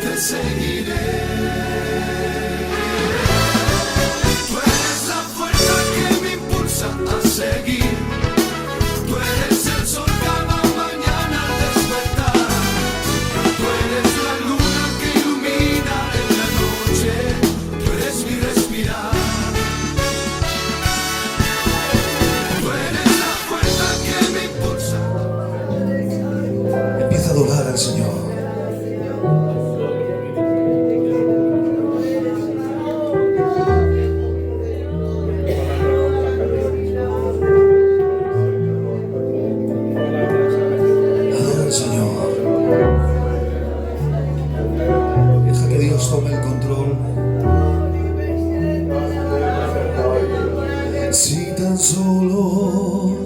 te seguiré. Tú eres la fuerza que me impulsa a seguir. Tú eres el sol cada mañana al despertar. Tú eres la luna que ilumina en la noche. Tú eres mi respirar. Tú eres la fuerza que me impulsa. Empieza a adorar al Señor. Adora al Señor. Deja que Dios tome el control. Si tan solo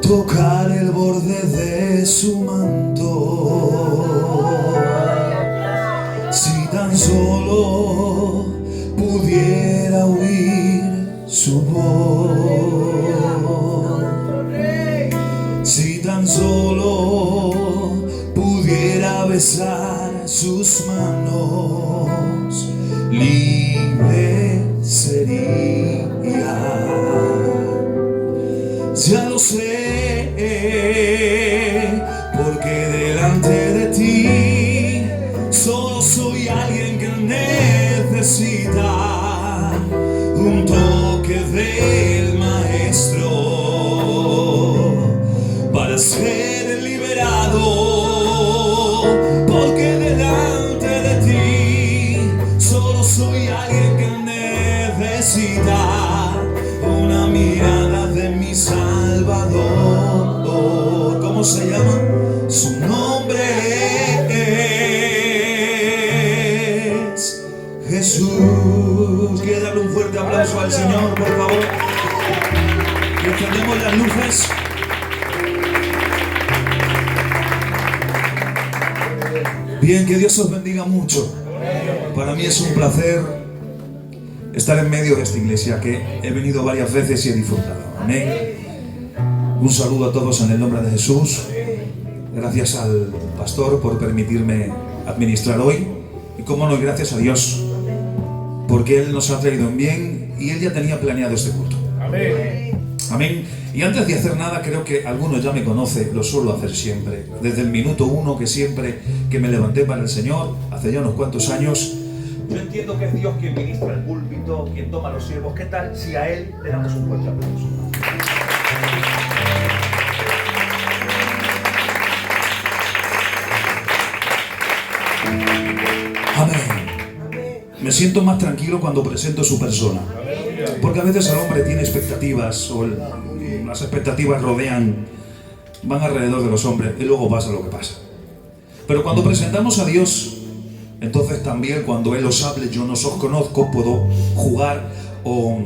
tocar el borde de su manto, si tan solo pudiera oír su voz, si tan solo pudiera besar sus manos, libre sería. Ya lo sé, porque delante de ti solo soy alguien que necesita un toque del Maestro para ser liberado. Porque delante de ti solo soy alguien que necesita una mirada de mi Salvador. ¿Cómo se llama? Su nombre es Jesús. ¿Quiere darle un fuerte aplauso al Señor, por favor? Y encendemos las luces. Bien, que Dios os bendiga mucho. Para mí es un placer estar en medio de esta iglesia que he venido varias veces y he disfrutado. Amén. Un saludo a todos en el nombre de Jesús. Gracias al pastor por permitirme administrar hoy. Y cómo no, gracias a Dios, porque Él nos ha traído en bien y Él ya tenía planeado este culto. Amén. Amén. Y antes de hacer nada, creo que algunos ya me conocen, lo suelo hacer siempre. Desde el minuto uno, que siempre que me levanté para el Señor, hace ya unos cuantos años, Yo entiendo que es Dios quien ministra el púlpito, quien toma los siervos. ¿Qué tal si a Él le damos un fuerte aplauso? amén. Me siento más tranquilo cuando presento su persona. Porque a veces el hombre tiene expectativas, o las expectativas van alrededor de los hombres y luego pasa lo que pasa. Pero cuando presentamos a Dios, entonces también cuando Él os hable, yo no os conozco, puedo jugar o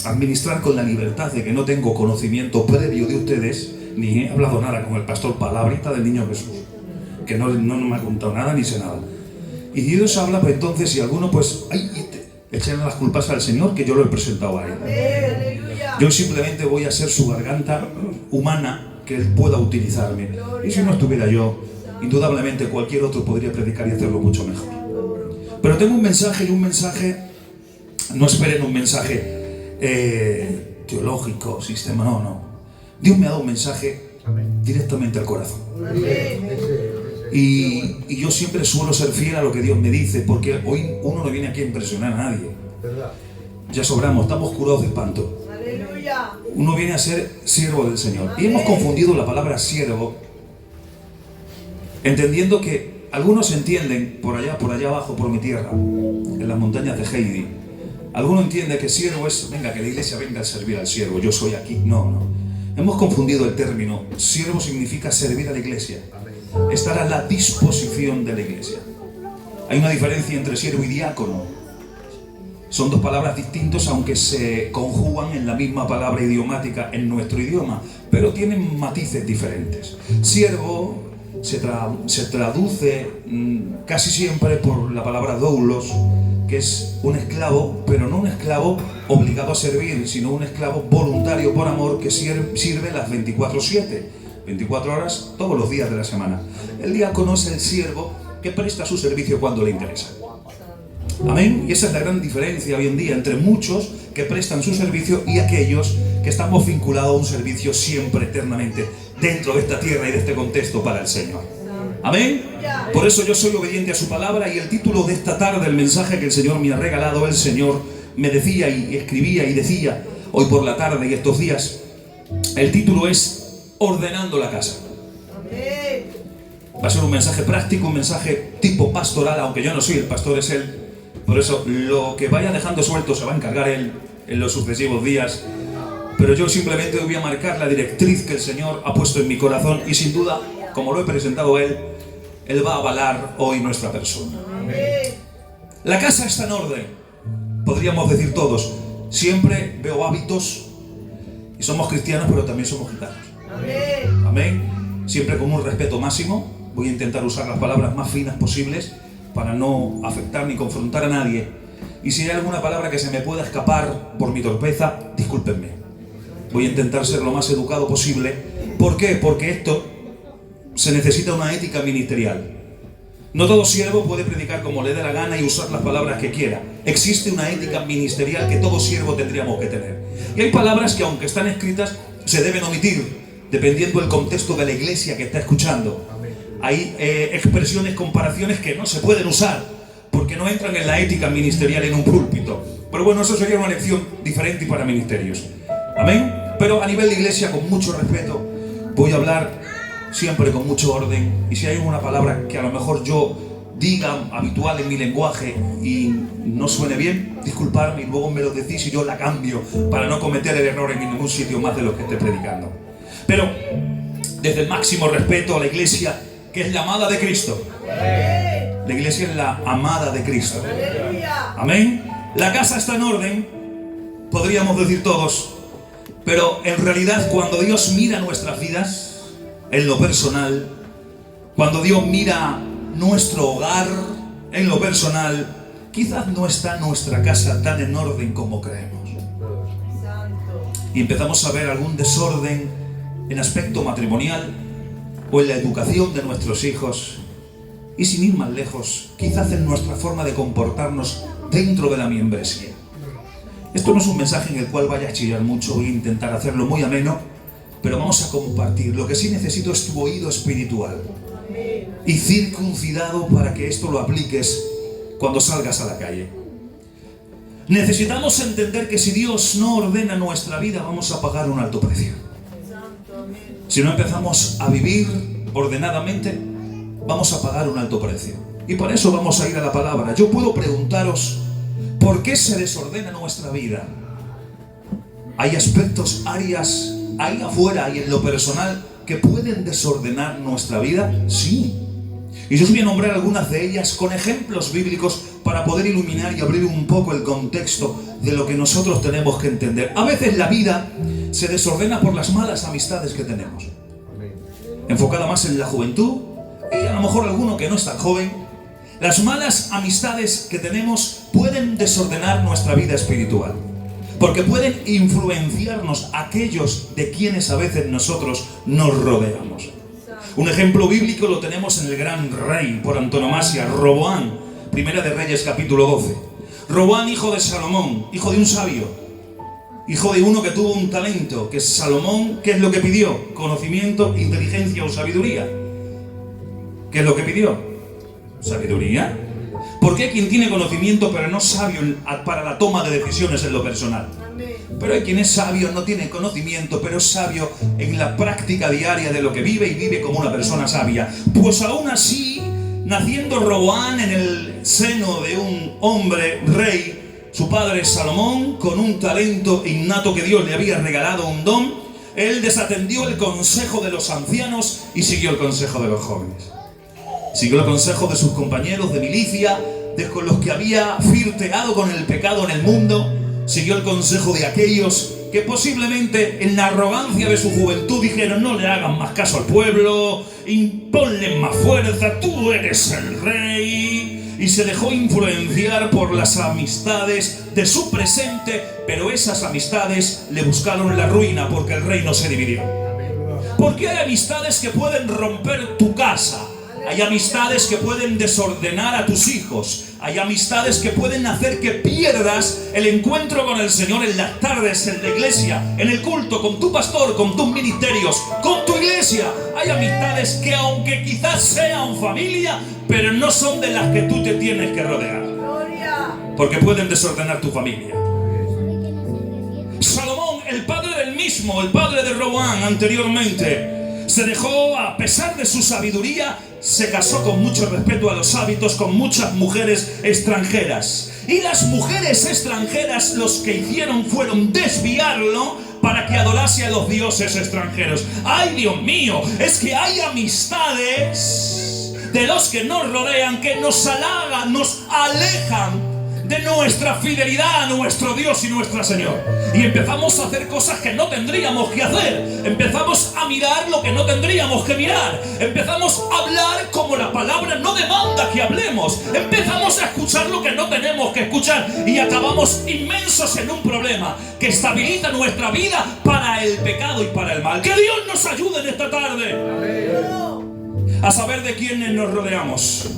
administrar con la libertad de que no tengo conocimiento previo de ustedes, ni he hablado nada con el pastor, palabrita del niño Jesús, que no me ha contado nada ni sé nada. Y Dios habla, pues entonces, si alguno, pues, echen las culpas al Señor, que yo lo he presentado a Él. Yo simplemente voy a ser su garganta humana, que Él pueda utilizarme. Y si no estuviera yo, indudablemente cualquier otro podría predicar y hacerlo mucho mejor. Pero tengo un mensaje, y un mensaje, no esperen un mensaje teológico, sistema, no. Dios me ha dado un mensaje directamente al corazón. Y yo siempre suelo ser fiel a lo que Dios me dice, porque hoy uno no viene aquí a impresionar a nadie. Ya sobramos, estamos curados de espanto. Uno viene a ser siervo del Señor. Y hemos confundido la palabra siervo, entendiendo que algunos entienden por allá abajo, por mi tierra, en las montañas de Heidi, algunos entienden que siervo es, venga, que la iglesia venga a servir al siervo, yo soy aquí. No. Hemos confundido el término. Siervo significa servir a la iglesia, estar a la disposición de la iglesia. Hay una diferencia entre siervo y diácono. Son dos palabras distintas, aunque se conjugan en la misma palabra idiomática en nuestro idioma, pero tienen matices diferentes. Siervo se traduce casi siempre por la palabra doulos, que es un esclavo, pero no un esclavo obligado a servir, sino un esclavo voluntario por amor que sirve las 24/7, 24 horas todos los días de la semana. El diácono es el siervo que presta su servicio cuando le interesa. Amén. Y esa es la gran diferencia hoy en día entre muchos que prestan su servicio y aquellos que estamos vinculados a un servicio siempre, eternamente, dentro de esta tierra y de este contexto para el Señor. Amén. Por eso yo soy obediente a su palabra, y el título de esta tarde, el mensaje que el Señor me ha regalado, el Señor me decía y escribía y decía hoy por la tarde y estos días, el título es Ordenando la casa. Va a ser un mensaje práctico, un mensaje tipo pastoral, aunque yo no soy el pastor, es él. Por eso lo que vaya dejando suelto se va a encargar él en los sucesivos días. Pero yo simplemente voy a marcar la directriz que el Señor ha puesto en mi corazón, y sin duda, como lo he presentado él va a avalar hoy nuestra persona. La casa está en orden, podríamos decir todos. Siempre veo hábitos, y somos cristianos, pero también somos gitanos. Amén. Siempre con un respeto máximo. Voy a intentar usar las palabras más finas posibles para no afectar ni confrontar a nadie. Y si hay alguna palabra que se me pueda escapar por mi torpeza, discúlpenme. Voy a intentar ser lo más educado posible. ¿Por qué? Porque esto se necesita una ética ministerial. No todo siervo puede predicar como le dé la gana y usar las palabras que quiera. Existe una ética ministerial que todo siervo tendríamos que tener. Y hay palabras que, aunque están escritas, se deben omitir, dependiendo del contexto de la iglesia que está escuchando. Hay expresiones, comparaciones que no se pueden usar porque no entran en la ética ministerial en un púlpito. Pero bueno, eso sería una lección diferente para ministerios. Amén. Pero a nivel de iglesia, con mucho respeto, voy a hablar siempre con mucho orden. Y si hay una palabra que a lo mejor yo diga habitual en mi lenguaje y no suene bien, disculparme, y luego me lo decís y yo la cambio para no cometer el error en ningún sitio más de lo que esté predicando. Pero desde el máximo respeto a la iglesia, que es la amada de Cristo. La iglesia es la amada de Cristo. Amén. La casa está en orden, podríamos decir todos, pero en realidad cuando Dios mira nuestras vidas, en lo personal, cuando Dios mira nuestro hogar, en lo personal, quizás no está nuestra casa tan en orden como creemos. Y empezamos a ver algún desorden en aspecto matrimonial o en la educación de nuestros hijos, y sin ir más lejos, quizás en nuestra forma de comportarnos dentro de la membresía. Esto no es un mensaje en el cual vaya a chillar mucho, voy a intentar hacerlo muy ameno, pero vamos a compartir. Lo que sí necesito es tu oído espiritual y circuncidado para que esto lo apliques cuando salgas a la calle. Necesitamos entender que si Dios no ordena nuestra vida, vamos a pagar un alto precio. Si no empezamos a vivir ordenadamente, vamos a pagar un alto precio. Y para eso vamos a ir a la palabra. Yo puedo preguntaros, ¿por qué se desordena nuestra vida? Hay aspectos, áreas, ahí afuera y en lo personal, que pueden desordenar nuestra vida. Sí. Y yo os voy a nombrar algunas de ellas con ejemplos bíblicos para poder iluminar y abrir un poco el contexto de lo que nosotros tenemos que entender. A veces la vida se desordena por las malas amistades que tenemos. Enfocada más en la juventud, y a lo mejor alguno que no es tan joven. Las malas amistades que tenemos pueden desordenar nuestra vida espiritual, porque pueden influenciarnos aquellos de quienes a veces nosotros nos rodeamos. Un ejemplo bíblico lo tenemos en el gran rey por antonomasia, Roboam, Primera de Reyes capítulo 12. Roboam, hijo de Salomón, hijo de un sabio, hijo de uno que tuvo un talento, que es Salomón. ¿Qué es lo que pidió? Conocimiento, inteligencia o sabiduría. ¿Qué es lo que pidió? ¿Sabiduría? ¿Por qué quien tiene conocimiento pero no sabio para la toma de decisiones en lo personal? Pero hay quien es sabio, no tiene conocimiento, pero es sabio en la práctica diaria de lo que vive y vive como una persona sabia. Pues aún así, naciendo Roboam en el seno de un hombre rey, su padre Salomón, con un talento innato que Dios le había regalado, un don, él desatendió el consejo de los ancianos y siguió el consejo de los jóvenes. Siguió el consejo de sus compañeros de milicia, de con los que había flirteado con el pecado en el mundo. Siguió el consejo de aquellos que posiblemente en la arrogancia de su juventud dijeron: no le hagan más caso al pueblo, imponle más fuerza, tú eres el rey. Y se dejó influenciar por las amistades de su presente, pero esas amistades le buscaron la ruina, porque el reino se dividió. Porque hay amistades que pueden romper tu casa. Hay amistades que pueden desordenar a tus hijos. Hay amistades que pueden hacer que pierdas el encuentro con el Señor en las tardes, en la iglesia, en el culto, con tu pastor, con tus ministerios, con tu iglesia. Hay amistades que aunque quizás sean familia, pero no son de las que tú te tienes que rodear. Porque pueden desordenar tu familia. Salomón, el padre del mismo, el padre de Roboam anteriormente, se dejó, a pesar de su sabiduría, se casó con mucho respeto a los hábitos con muchas mujeres extranjeras. Y las mujeres extranjeras los que hicieron fueron desviarlo para que adorase a los dioses extranjeros. ¡Ay, Dios mío! Es que hay amistades de los que nos rodean que nos halagan, nos alejan de nuestra fidelidad a nuestro Dios y nuestro Señor. Y empezamos a hacer cosas que no tendríamos que hacer. Empezamos a mirar lo que no tendríamos que mirar. Empezamos a hablar como la palabra no demanda que hablemos. Empezamos a escuchar lo que no tenemos que escuchar. Y acabamos inmensos en un problema que estabiliza nuestra vida para el pecado y para el mal. Que Dios nos ayude en esta tarde a saber de quiénes nos rodeamos.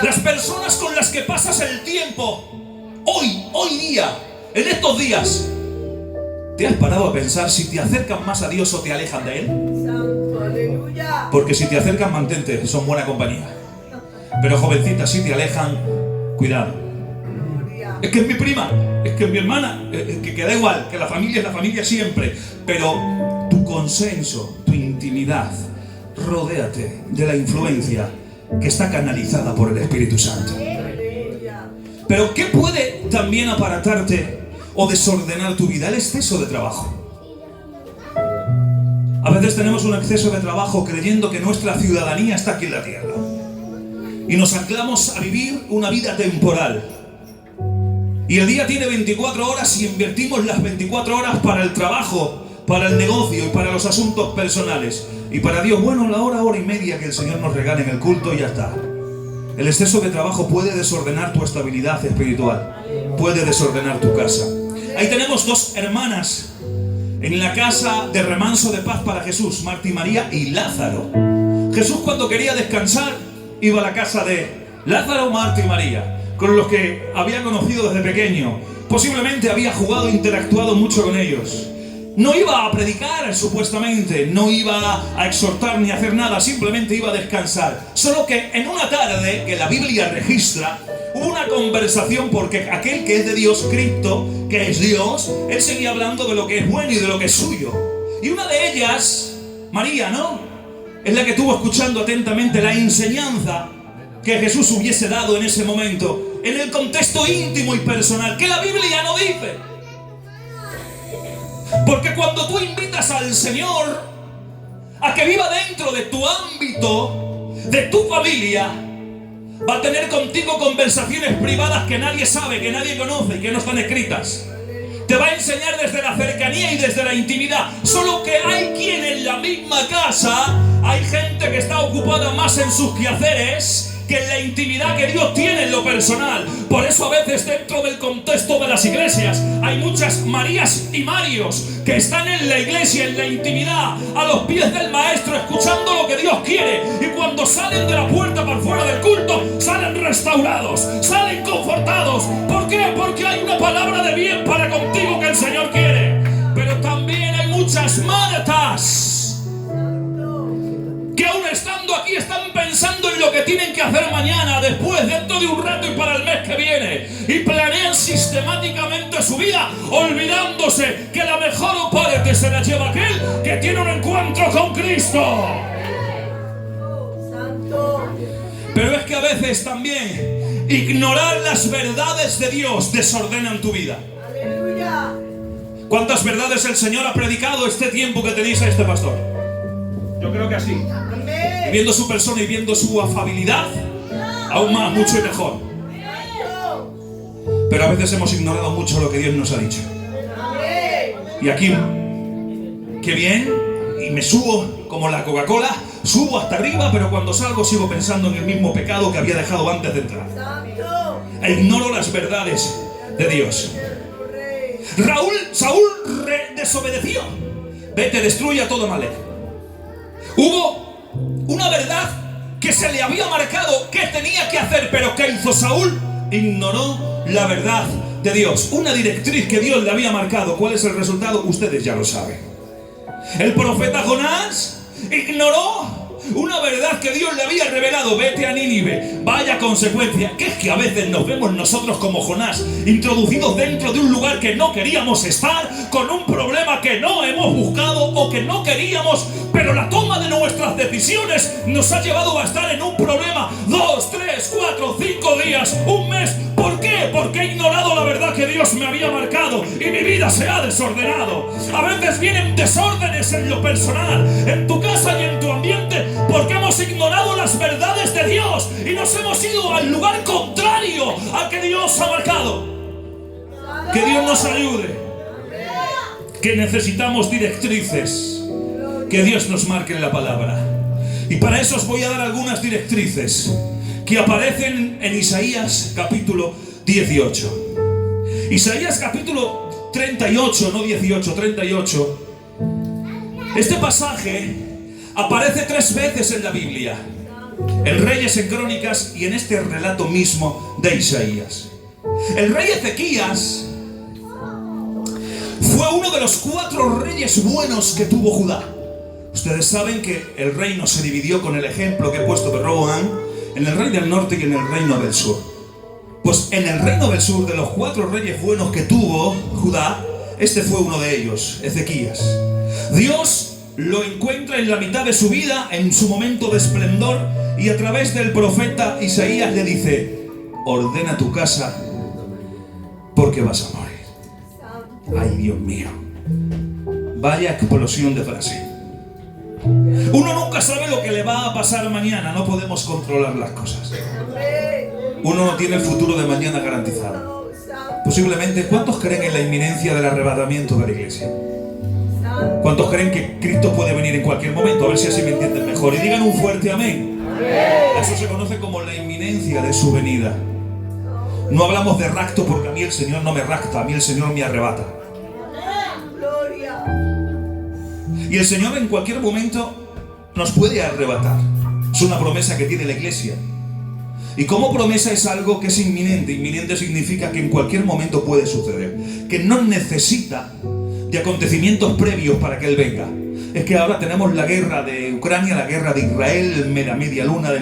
Las personas con las que pasas el tiempo hoy día, en estos días, ¿te has parado a pensar si te acercan más a Dios o te alejan de Él? Santo, aleluya. Porque si te acercan, mantente, son buena compañía. Pero jovencitas, si te alejan, cuidado. Es que es mi prima, es que es mi hermana, que da igual, que la familia es la familia siempre. Pero tu consenso, tu intimidad, rodéate de la influencia que está canalizada por el Espíritu Santo. Pero ¿qué puede también aparatarte o desordenar tu vida? El exceso de trabajo. A veces tenemos un exceso de trabajo creyendo que nuestra ciudadanía está aquí en la tierra. Y nos anclamos a vivir una vida temporal. Y el día tiene 24 horas y invertimos las 24 horas para el trabajo, para el negocio y para los asuntos personales. Y para Dios, bueno, la hora y media que el Señor nos regale en el culto y ya está. El exceso de trabajo puede desordenar tu estabilidad espiritual. Puede desordenar tu casa. Ahí tenemos dos hermanas en la casa de remanso de paz para Jesús, Marta y María y Lázaro. Jesús, cuando quería descansar, iba a la casa de Lázaro, Marta y María, con los que había conocido desde pequeño. Posiblemente había jugado e interactuado mucho con ellos. No iba a predicar, supuestamente, no iba a exhortar ni a hacer nada, simplemente iba a descansar. Solo que en una tarde, que la Biblia registra, hubo una conversación porque aquel que es de Dios, Cristo, que es Dios, Él seguía hablando de lo que es bueno y de lo que es suyo. Y una de ellas, María, ¿no?, es la que estuvo escuchando atentamente la enseñanza que Jesús hubiese dado en ese momento, en el contexto íntimo y personal, que la Biblia no dice. Porque cuando tú invitas al Señor a que viva dentro de tu ámbito, de tu familia, va a tener contigo conversaciones privadas que nadie sabe, que nadie conoce y que no están escritas. Te va a enseñar desde la cercanía y desde la intimidad. Solo que hay quien en la misma casa, hay gente que está ocupada más en sus quehaceres que en la intimidad que Dios tiene en lo personal. Por eso a veces dentro del contexto de las iglesias hay muchas Marías y Marios que están en la iglesia, en la intimidad, a los pies del maestro, escuchando lo que Dios quiere. Y cuando salen de la puerta para fuera del culto, salen restaurados, salen confortados. ¿Por qué? Porque hay una palabra de bien para contigo que el Señor quiere. Pero también hay muchas Martas que aún estando aquí están pensando en lo que tienen que hacer mañana, después, dentro de un rato y para el mes que viene, y planean sistemáticamente su vida, olvidándose que la mejor parte se la lleva aquel que tiene un encuentro con Cristo. Pero es que a veces también ignorar las verdades de Dios desordenan tu vida. ¿Cuántas verdades el Señor ha predicado este tiempo que tenéis a este pastor? Yo creo que así. Viendo su persona y viendo su afabilidad, aún más, mucho y mejor. Pero a veces hemos ignorado mucho lo que Dios nos ha dicho. Y aquí, qué bien, y me subo como la Coca-Cola, subo hasta arriba, pero cuando salgo sigo pensando en el mismo pecado que había dejado antes de entrar. E ignoro las verdades de Dios. Saúl desobedeció. Vete, destruye a todo Amalek. Hubo una verdad que se le había marcado qué tenía que hacer, pero ¿qué hizo Saúl? Ignoró la verdad de Dios. Una directriz que Dios le había marcado. ¿Cuál es el resultado? Ustedes ya lo saben. El profeta Jonás ignoró una verdad que Dios le había revelado. Vete a Nínive. Vaya consecuencia. Que es que a veces nos vemos nosotros como Jonás, introducidos dentro de un lugar que no queríamos estar, con un problema que no hemos buscado o que no queríamos, pero la toma de nuestras decisiones nos ha llevado a estar en un problema 2, 3, 4, 5 días, un mes. ¿Por qué? Porque he ignorado la verdad que Dios me había marcado y mi vida se ha desordenado. A veces vienen desórdenes en lo personal, en tu casa y en tu ambiente, porque hemos ignorado las verdades de Dios y nos hemos ido al lugar contrario al que Dios ha marcado. Que Dios nos ayude. Que necesitamos directrices que Dios nos marque en la palabra. Y para eso os voy a dar algunas directrices que aparecen en Isaías capítulo 18. Isaías capítulo 38, no 18, 38. Este pasaje aparece 3 veces en la Biblia, en Reyes, en Crónicas y en este relato mismo de Isaías. El rey Ezequías fue uno de los 4 reyes buenos que tuvo Judá. Ustedes saben que el reino se dividió con el ejemplo que he puesto de Roboam, en el reino del norte y en el reino del sur. Pues en el reino del sur, de los 4 reyes buenos que tuvo Judá, este fue uno de ellos, Ezequías. Dios lo encuentra en la mitad de su vida, en su momento de esplendor, y a través del profeta Isaías le dice: ordena tu casa porque vas a morir. Ay, Dios mío, vaya explosión de frase. Uno nunca sabe lo que le va a pasar mañana, no podemos controlar las cosas. Uno no tiene el futuro de mañana garantizado. Posiblemente, ¿cuántos creen en la inminencia del arrebatamiento de la iglesia? ¿Cuántos creen que Cristo puede venir en cualquier momento? A ver si así me entienden mejor. Y digan un fuerte amén. Eso se conoce como la inminencia de su venida. No hablamos de rapto porque a mí el Señor no me rapta, a mí el Señor me arrebata. Y el Señor en cualquier momento nos puede arrebatar. Es una promesa que tiene la iglesia. Y como promesa es algo que es inminente. Inminente significa que en cualquier momento puede suceder. Que no necesita de acontecimientos previos para que Él venga. Es que ahora tenemos la guerra de Ucrania, la guerra de Israel, la media luna.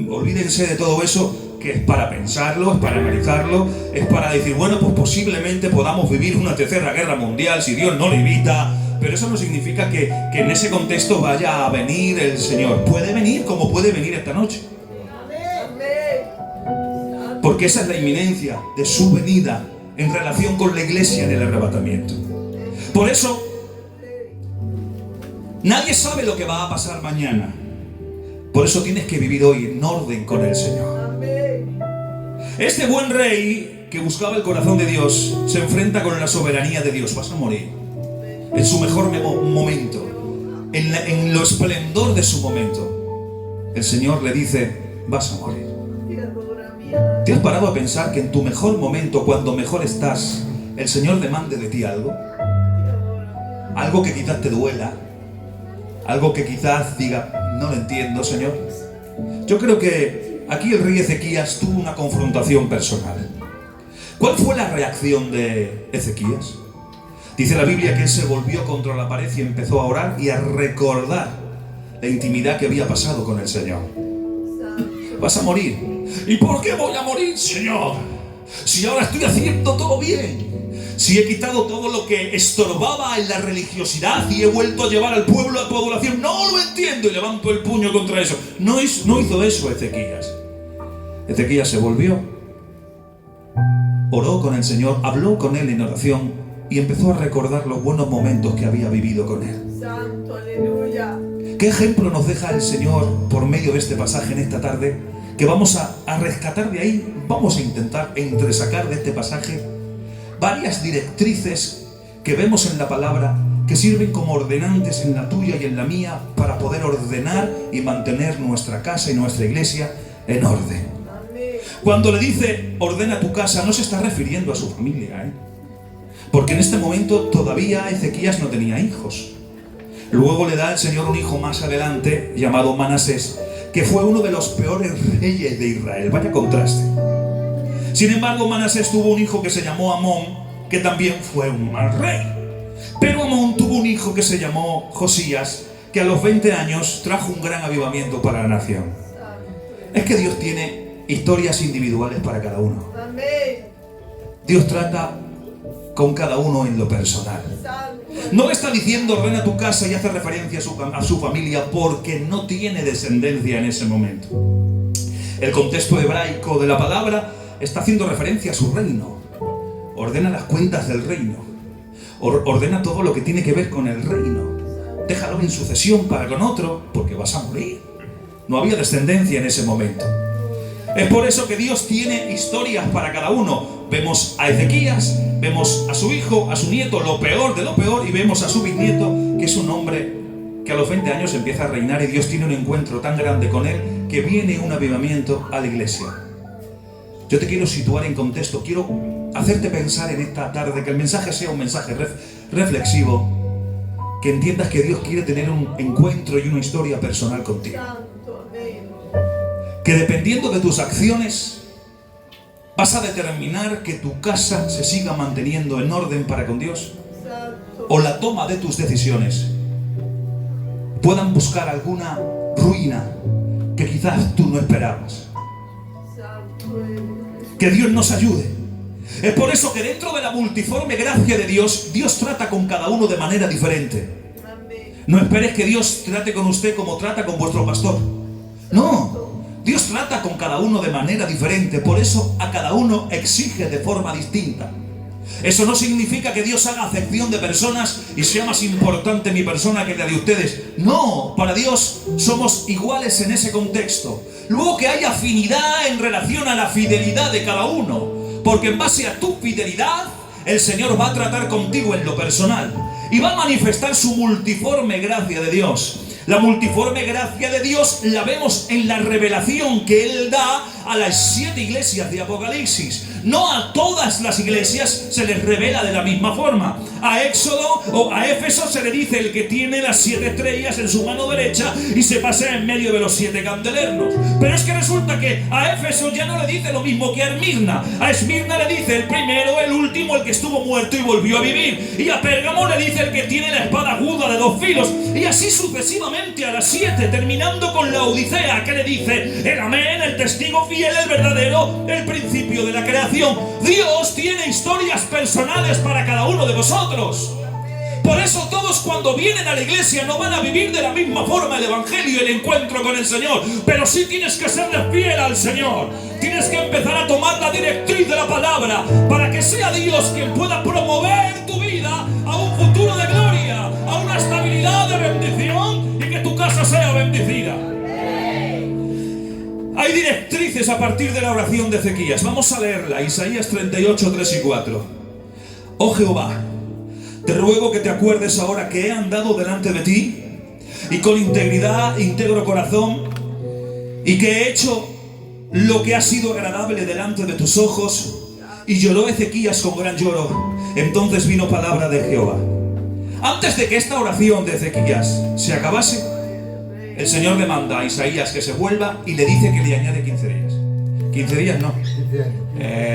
Olvídense de todo eso, que es para pensarlo, es para analizarlo, es para decir, bueno, pues posiblemente podamos vivir una tercera guerra mundial si Dios no lo evita. Pero eso no significa que en ese contexto vaya a venir el Señor. Puede venir como puede venir esta noche. Porque esa es la inminencia de su venida en relación con la iglesia en el arrebatamiento. Por eso, nadie sabe lo que va a pasar mañana. Por eso tienes que vivir hoy en orden con el Señor. Este buen rey que buscaba el corazón de Dios se enfrenta con la soberanía de Dios. Vas a morir. En su mejor momento, en lo esplendor de su momento, el Señor le dice: vas a morir. ¿Te has parado a pensar que en tu mejor momento, cuando mejor estás, el Señor demande de ti algo? Algo que quizás te duela, algo que quizás diga, no lo entiendo, Señor. Yo creo que aquí el rey Ezequías tuvo una confrontación personal. ¿Cuál fue la reacción de Ezequías? Dice la Biblia que él se volvió contra la pared y empezó a orar y a recordar la intimidad que había pasado con el Señor. Vas a morir. ¿Y por qué voy a morir, Señor? Si ahora estoy haciendo todo bien. Si he quitado todo lo que estorbaba en la religiosidad y he vuelto a llevar al pueblo a tu adoración. No lo entiendo, y levanto el puño contra eso. No hizo eso Ezequías. Ezequías se volvió, oró con el Señor, habló con Él en oración y empezó a recordar los buenos momentos que había vivido con Él. Santo, aleluya. ¿Qué ejemplo nos deja el Señor por medio de este pasaje en esta tarde? Que vamos a rescatar de ahí, vamos a intentar entresacar de este pasaje varias directrices que vemos en la palabra que sirven como ordenantes en la tuya y en la mía para poder ordenar y mantener nuestra casa y nuestra iglesia en orden. Cuando le dice ordena tu casa, no se está refiriendo a su familia, porque en este momento todavía Ezequías no tenía hijos. Luego le da el Señor un hijo más adelante llamado Manasés, que fue uno de los peores reyes de Israel. Vaya contraste. Sin embargo, Manasés tuvo un hijo que se llamó Amón, que también fue un mal rey. Pero Amón tuvo un hijo que se llamó Josías, que a los 20 años trajo un gran avivamiento para la nación. Es que Dios tiene historias individuales para cada uno. Amén. Dios trata con cada uno en lo personal. No le está diciendo ordena tu casa y hace referencia a su familia porque no tiene descendencia en ese momento. El contexto hebraico de la palabra está haciendo referencia a su reino. Ordena las cuentas del reino. Ordena todo lo que tiene que ver con el reino. Déjalo en sucesión para con otro porque vas a morir. No había descendencia en ese momento. Es por eso que Dios tiene historias para cada uno. Vemos a Ezequías, vemos a su hijo, a su nieto, lo peor de lo peor, y vemos a su bisnieto, que es un hombre que a los 20 años empieza a reinar y Dios tiene un encuentro tan grande con él que viene un avivamiento a la iglesia. Yo te quiero situar en contexto, quiero hacerte pensar en esta tarde, que el mensaje sea un mensaje reflexivo, que entiendas que Dios quiere tener un encuentro y una historia personal contigo. Que dependiendo de tus acciones vas a determinar que tu casa se siga manteniendo en orden para con Dios, o la toma de tus decisiones puedan buscar alguna ruina que quizás tú no esperabas. Que Dios nos ayude. Es por eso que dentro de la multiforme gracia de Dios, Dios trata con cada uno de manera diferente. No esperes que Dios trate con usted como trata con vuestro pastor. No. Dios trata con cada uno de manera diferente, por eso a cada uno exige de forma distinta. Eso no significa que Dios haga acepción de personas y sea más importante mi persona que la de ustedes. No, para Dios somos iguales en ese contexto. Luego que hay afinidad en relación a la fidelidad de cada uno, porque en base a tu fidelidad, el Señor va a tratar contigo en lo personal y va a manifestar su multiforme gracia de Dios. La multiforme gracia de Dios la vemos en la revelación que Él da a las 7 iglesias de Apocalipsis. No a todas las iglesias se les revela de la misma forma. A Éfeso se le dice el que tiene las 7 estrellas en su mano derecha y se pasea en medio de los 7 candelabros. Pero es que resulta que a Éfeso ya no le dice lo mismo que a Esmirna. A Esmirna le dice el primero, el último, el que estuvo muerto y volvió a vivir. Y a Pérgamo le dice el que tiene la espada aguda de 2 filos. Y así sucesivamente a las 7, terminando con la Odisea, que le dice el amén, el testigo fiel, el verdadero, el principio de la creación. Dios tiene historias personales para cada uno de vosotros. Por eso todos cuando vienen a la iglesia no van a vivir de la misma forma el evangelio y el encuentro con el Señor, pero sí tienes que serle fiel al Señor. Tienes que empezar a tomar la directriz de la palabra para que sea Dios quien pueda promover tu vida a un futuro de gloria, a una estabilidad de bendición y que tu casa sea bendecida. Hay directrices a partir de la oración de Ezequías. Vamos a leerla. Isaías 38, 3 y 4. Oh Jehová, te ruego que te acuerdes ahora que he andado delante de ti y con integridad, íntegro corazón, y que he hecho lo que ha sido agradable delante de tus ojos. Y lloró Ezequías con gran lloro. Entonces vino palabra de Jehová. Antes de que esta oración de Ezequías se acabase, el Señor le manda a Isaías que se vuelva y le dice que le añade 15 días. 15 días no.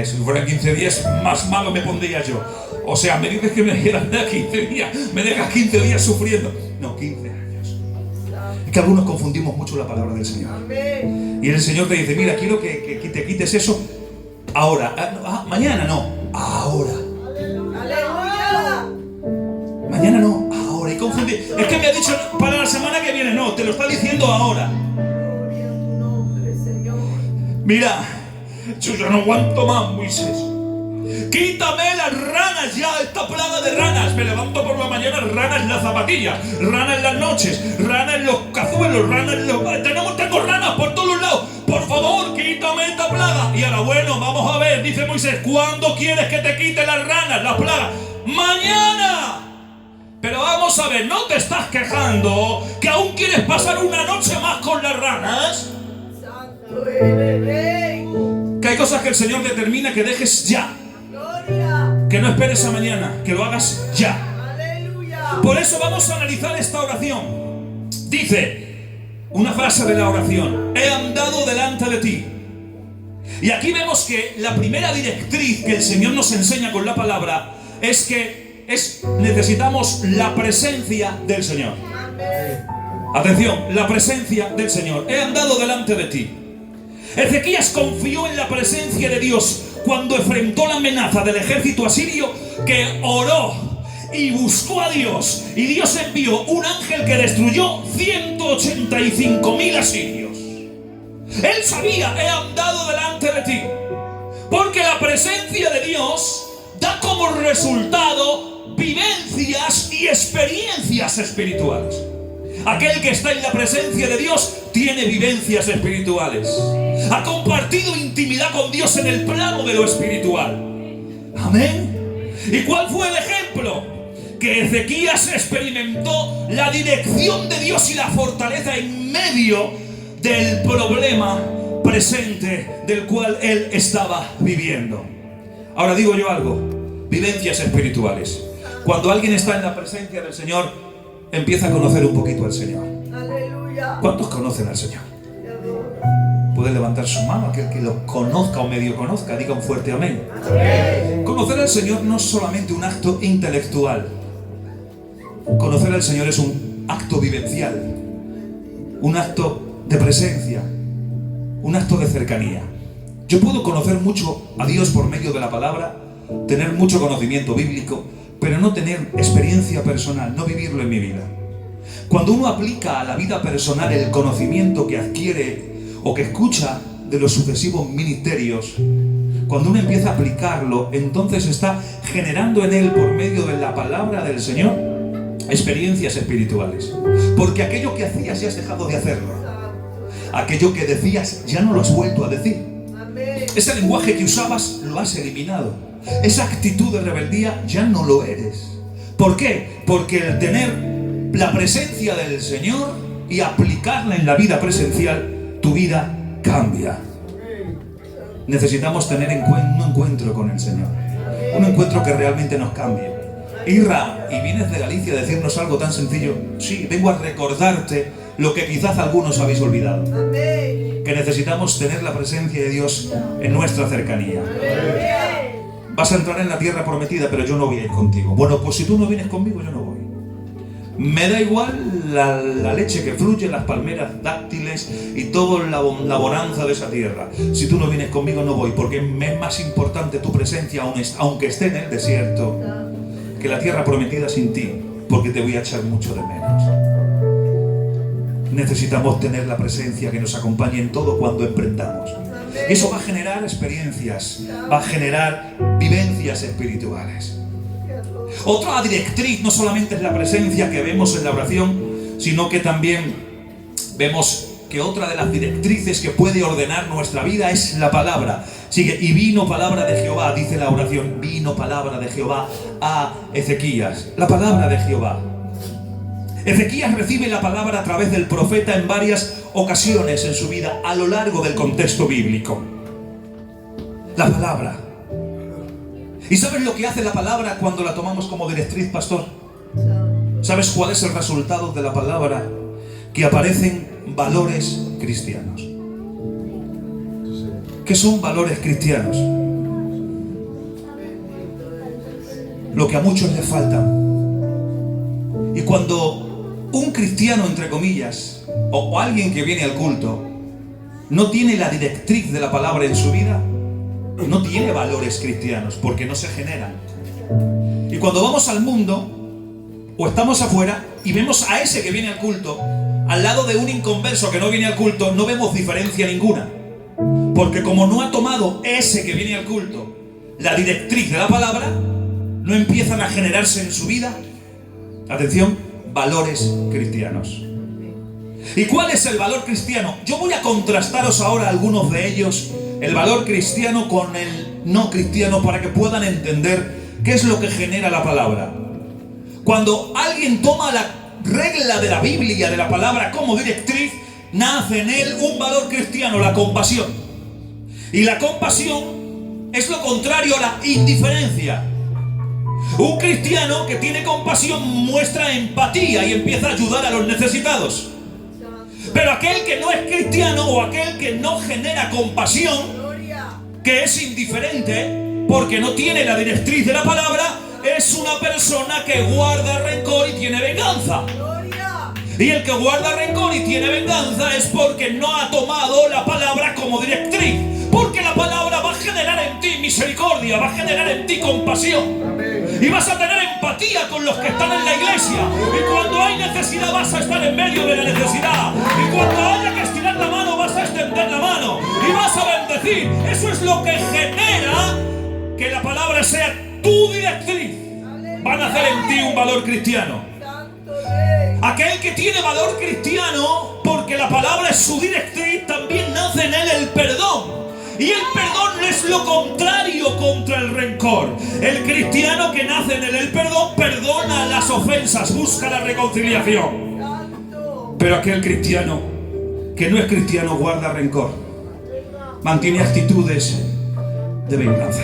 Si fueran 15 días, más malo me pondría yo. O sea, me dices que me quedan 15 días, me dejas 15 días sufriendo. No, 15 años. Es que algunos confundimos mucho la palabra del Señor. Y el Señor te dice, mira, quiero que te quites eso ahora. Mañana no, ahora. Mañana no, ahora. Y confundí. Es que me ha dicho para la semana que viene, no, te lo está diciendo ahora. Mira, yo ya no aguanto más, Moisés. Quítame las ranas ya, esta plaga de ranas. Me levanto por la mañana, ranas en las zapatillas, ranas en las noches, ranas en los cazuelos, ranas en los... Tengo ranas por todos los lados. Por favor, quítame esta plaga. Y ahora, bueno, vamos a ver, dice Moisés, ¿cuándo quieres que te quite las ranas, las plagas? ¡Mañana! Pero vamos a ver, ¿no te estás quejando que aún quieres pasar una noche más con las ranas? Que hay cosas que el Señor determina que dejes ya. Que no esperes a mañana, que lo hagas ya. Por eso vamos a analizar esta oración. Dice, una frase de la oración: he andado delante de ti. Y aquí vemos que la primera directriz que el Señor nos enseña con la palabra es que necesitamos la presencia del Señor. Atención, la presencia del Señor. He andado delante de ti. Ezequías confió en la presencia de Dios cuando enfrentó la amenaza del ejército asirio, que oró y buscó a Dios, y Dios envió un ángel que destruyó 185.000 asirios. Él sabía: he andado delante de ti, porque la presencia de Dios da como resultado vivencias y experiencias espirituales. Aquel que está en la presencia de Dios tiene vivencias espirituales. Ha compartido intimidad con Dios en el plano de lo espiritual. Amén. ¿Y cuál fue el ejemplo? Que Ezequías experimentó la dirección de Dios y la fortaleza en medio del problema presente del cual él estaba viviendo. Ahora digo yo algo: vivencias espirituales. Cuando alguien está en la presencia del Señor, empieza a conocer un poquito al Señor. Aleluya. ¿Cuántos conocen al Señor? Puede levantar su mano aquel que lo conozca o medio conozca. Diga un fuerte amén. Amén. Conocer al Señor no es solamente un acto intelectual. Conocer al Señor es un acto vivencial, un acto de presencia, un acto de cercanía. Yo puedo conocer mucho a Dios por medio de la palabra, tener mucho conocimiento bíblico, pero no tener experiencia personal, no vivirlo en mi vida. Cuando uno aplica a la vida personal el conocimiento que adquiere o que escucha de los sucesivos ministerios, cuando uno empieza a aplicarlo, entonces está generando en él, por medio de la palabra del Señor, experiencias espirituales. Porque aquello que hacías ya has dejado de hacerlo. Aquello que decías ya no lo has vuelto a decir. Amén. Ese lenguaje que usabas lo has eliminado. Esa actitud de rebeldía ya no lo eres. ¿Por qué? Porque el tener la presencia del Señor y aplicarla en la vida presencial, tu vida cambia. Necesitamos tener un encuentro con el Señor. Un encuentro que realmente nos cambie. Irra, y vienes de Galicia a decirnos algo tan sencillo. Sí, vengo a recordarte lo que quizás algunos habéis olvidado. Amén. Que necesitamos tener la presencia de Dios en nuestra cercanía. Amén. Vas a entrar en la tierra prometida, pero yo no voy a ir contigo. Bueno, pues si tú no vienes conmigo, yo no voy. Me da igual la leche que fluye, las palmeras dáctiles y toda la bonanza de esa tierra. Si tú no vienes conmigo, no voy, porque me es más importante tu presencia, aunque esté en el desierto, que la tierra prometida sin ti, porque te voy a echar mucho de menos. Necesitamos tener la presencia que nos acompañe en todo cuando emprendamos. Eso va a generar experiencias, va a generar vivencias espirituales. Otra directriz no solamente es la presencia que vemos en la oración, sino que también vemos que otra de las directrices que puede ordenar nuestra vida es la palabra. Sigue: y vino palabra de Jehová, dice la oración, vino palabra de Jehová a Ezequías. La palabra de Jehová. Ezequías recibe la palabra a través del profeta en varias ocasiones en su vida a lo largo del contexto bíblico. La palabra. ¿Y sabes lo que hace la palabra cuando la tomamos como directriz, pastor? ¿Sabes cuál es el resultado de la palabra? Que aparecen valores cristianos. ¿Qué son valores cristianos? Lo que a muchos les falta. Y cuando un cristiano, entre comillas, o alguien que viene al culto, no tiene la directriz de la palabra en su vida, no tiene valores cristianos, porque no se generan. Y cuando vamos al mundo, o estamos afuera, y vemos a ese que viene al culto, al lado de un inconverso que no viene al culto, no vemos diferencia ninguna. Porque como no ha tomado ese que viene al culto la directriz de la palabra, no empiezan a generarse en su vida, atención, valores cristianos. ¿Y cuál es el valor cristiano? Yo voy a contrastaros ahora algunos de ellos, el valor cristiano con el no cristiano, para que puedan entender qué es lo que genera la palabra. Cuando alguien toma la regla de la Biblia, de la palabra como directriz, nace en él un valor cristiano, la compasión. Y la compasión es lo contrario a la indiferencia. Un cristiano que tiene compasión muestra empatía y empieza a ayudar a los necesitados. Pero aquel que no es cristiano o aquel que no genera compasión, Gloria. que es indiferente porque no tiene la directriz de la palabra, es una persona que guarda rencor y tiene venganza. Gloria. Y el que guarda rencor y tiene venganza es porque no ha tomado la palabra como directriz. Porque la palabra va a generar en ti misericordia, va a generar en ti compasión. Y vas a tener empatía con los que están en la iglesia. Y cuando hay necesidad vas a estar en medio de la necesidad. Y cuando haya que estirar la mano vas a extender la mano. Y vas a bendecir. Eso es lo que genera que la palabra sea tu directriz. Van a hacer en ti un valor cristiano. Santo Rey. Aquel que tiene valor cristiano, porque la palabra es su directriz, también nace en él el perdón. Y el perdón es lo contrario contra el rencor. El cristiano que nace en él el perdón, perdona las ofensas, busca la reconciliación. Santo. Pero aquel cristiano que no es cristiano guarda rencor, mantiene actitudes de venganza.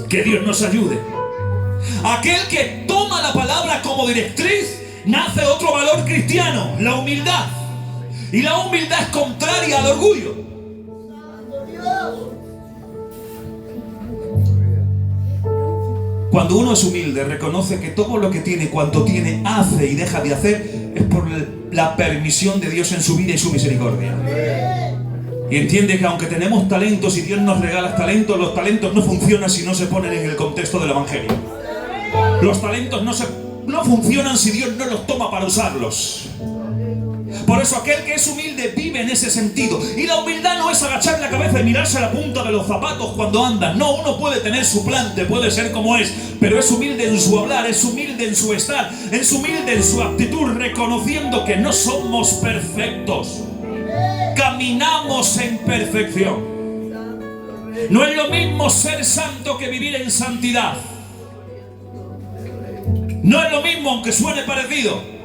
Que Dios nos ayude. Aquel que toma la palabra como directriz, nace otro valor cristiano, la humildad. Y la humildad es contraria al orgullo. Cuando uno es humilde, reconoce que todo lo que tiene, cuanto tiene, hace y deja de hacer, es por la permisión de Dios en su vida y su misericordia. Y entiende que aunque tenemos talentos y Dios nos regala talentos, los talentos no funcionan si no se ponen en el contexto del Evangelio. Los talentos no funcionan si Dios no los toma para usarlos. Por eso aquel que es humilde vive en ese sentido. Y la humildad no es agachar la cabeza y mirarse a la punta de los zapatos cuando anda. No, uno puede tener su plante, puede ser como es, pero es humilde en su hablar, es humilde en su estar, es humilde en su actitud, reconociendo que no somos perfectos. Caminamos en perfección. No es lo mismo ser santo que vivir en santidad. No es lo mismo, aunque suene parecido.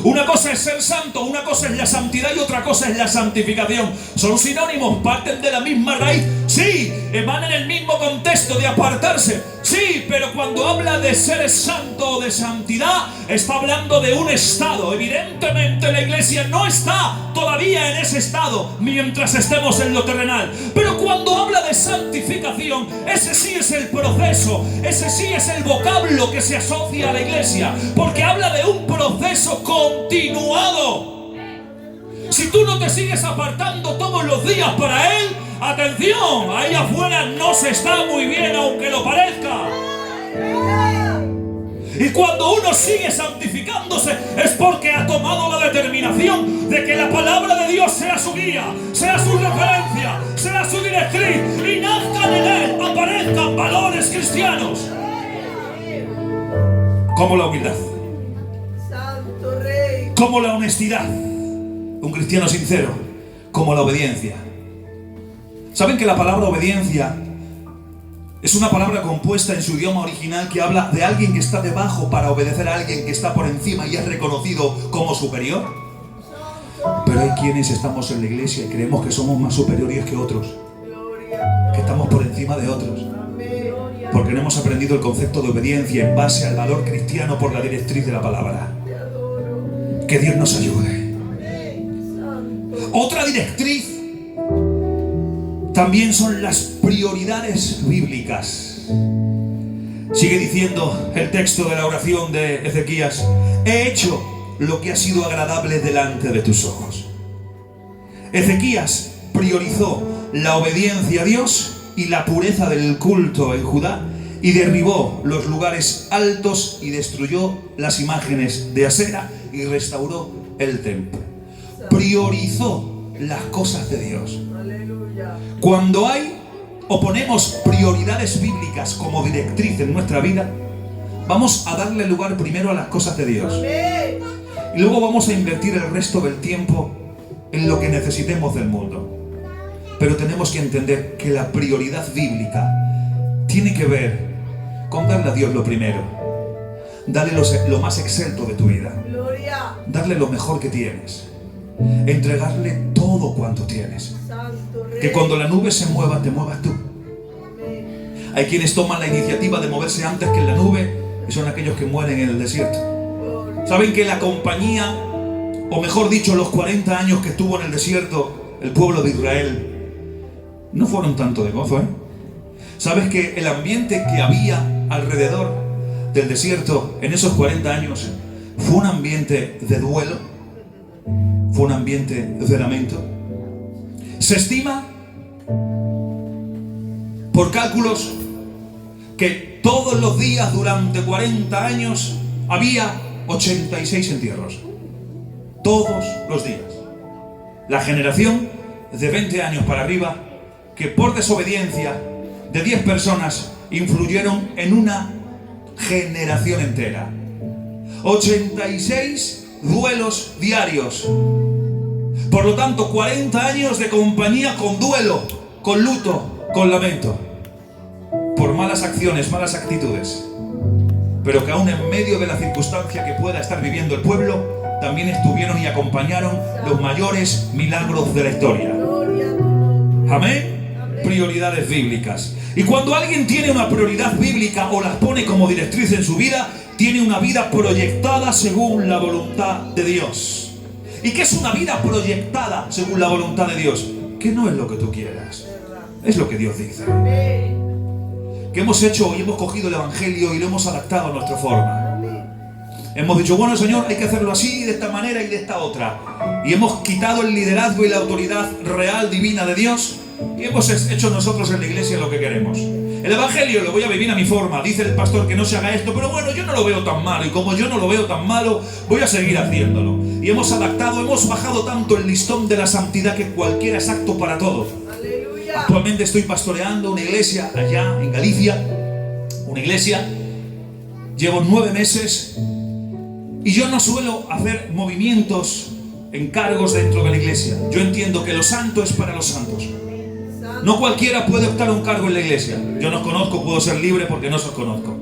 Una cosa es ser santo, una cosa es la santidad y otra cosa es la santificación. Son sinónimos, parten de la misma raíz. Sí, emanan el mismo contexto de apartarse. Sí, pero cuando habla de ser santo o de santidad, está hablando de un estado. Evidentemente la iglesia no está todavía en ese estado mientras estemos en lo terrenal. Pero cuando habla de santificación, ese sí es el proceso, ese sí es el vocablo que se asocia a la iglesia. Porque habla de un proceso continuado. Si tú no te sigues apartando todos los días para Él, atención, ahí afuera no se está muy bien aunque lo parezca. Y cuando uno sigue santificándose es porque ha tomado la determinación de que la palabra de Dios sea su guía, sea su referencia, sea su directriz y nazcan en Él, aparezcan valores cristianos. Como la humildad, Santo Rey. como la honestidad, un cristiano sincero, como la obediencia. ¿Saben que la palabra obediencia es una palabra compuesta en su idioma original que habla de alguien que está debajo para obedecer a alguien que está por encima y es reconocido como superior? Pero hay quienes estamos en la iglesia y creemos que somos más superiores que otros, Gloria. que estamos por encima de otros, Amén. porque no hemos aprendido el concepto de obediencia en base al valor cristiano por la directriz de la palabra. Te adoro. Que Dios nos ayude. Santo. Otra directriz también son las prioridades bíblicas. Sigue diciendo el texto de la oración de Ezequías: he hecho lo que ha sido agradable delante de tus ojos. Ezequías priorizó la obediencia a Dios y la pureza del culto en Judá, y derribó los lugares altos y destruyó las imágenes de Asera y restauró el templo. Priorizó las cosas de Dios. Aleluya. Cuando hay o ponemos prioridades bíblicas como directriz en nuestra vida, vamos a darle lugar primero a las cosas de Dios. Amén. Y luego vamos a invertir el resto del tiempo en lo que necesitemos del mundo. Pero tenemos que entender que la prioridad bíblica tiene que ver con darle a Dios lo primero. Darle lo más excelso de tu vida. Gloria. Darle lo mejor que tienes. Entregarle todo cuanto tienes. Santo Rey. Que cuando la nube se mueva, te muevas tú. Amén. Hay quienes toman la iniciativa de moverse antes que en la nube y son aquellos que mueren en el desierto. Gloria. Saben que la compañía o mejor dicho, los 40 años que estuvo en el desierto el pueblo de Israel, no fueron tanto de gozo, ¿eh? ¿Sabes que el ambiente que había alrededor del desierto en esos 40 años fue un ambiente de duelo? Fue un ambiente de lamento. Se estima, por cálculos, que todos los días durante 40 años había 86 entierros. Todos los días. La generación de 20 años para arriba, que por desobediencia de 10 personas influyeron en una generación entera. 86 duelos diarios. Por lo tanto, 40 años de compañía con duelo, con luto, con lamento. Por malas acciones, malas actitudes. Pero que aún en medio de la circunstancia que pueda estar viviendo el pueblo, también estuvieron y acompañaron los mayores milagros de la historia. Gloria a tu nombre. Amén. Prioridades bíblicas. Y cuando alguien tiene una prioridad bíblica o las pone como directriz en su vida, tiene una vida proyectada según la voluntad de Dios. ¿Y qué es una vida proyectada según la voluntad de Dios? Que no es lo que tú quieras, es lo que Dios dice. Amén. Que hemos hecho y hemos cogido el Evangelio y lo hemos adaptado a nuestra forma. Amén. Hemos dicho, bueno Señor, hay que hacerlo así, de esta manera y de esta otra. Y hemos quitado el liderazgo y la autoridad real, divina de Dios, y hemos hecho nosotros en la iglesia lo que queremos. El Evangelio lo voy a vivir a mi forma. Dice el pastor que no se haga esto, pero bueno, yo no lo veo tan malo. Y como yo no lo veo tan malo, voy a seguir haciéndolo. Y hemos adaptado, hemos bajado tanto el listón de la santidad que cualquiera es apto para todo. Aleluya. Actualmente estoy pastoreando una iglesia allá en Galicia. Una iglesia. Llevo 9 meses. Y yo no suelo hacer movimientos, encargos dentro de la iglesia. Yo entiendo que lo santo es para los santos. No cualquiera puede optar a un cargo en la iglesia. Yo no os conozco, puedo ser libre porque no os conozco.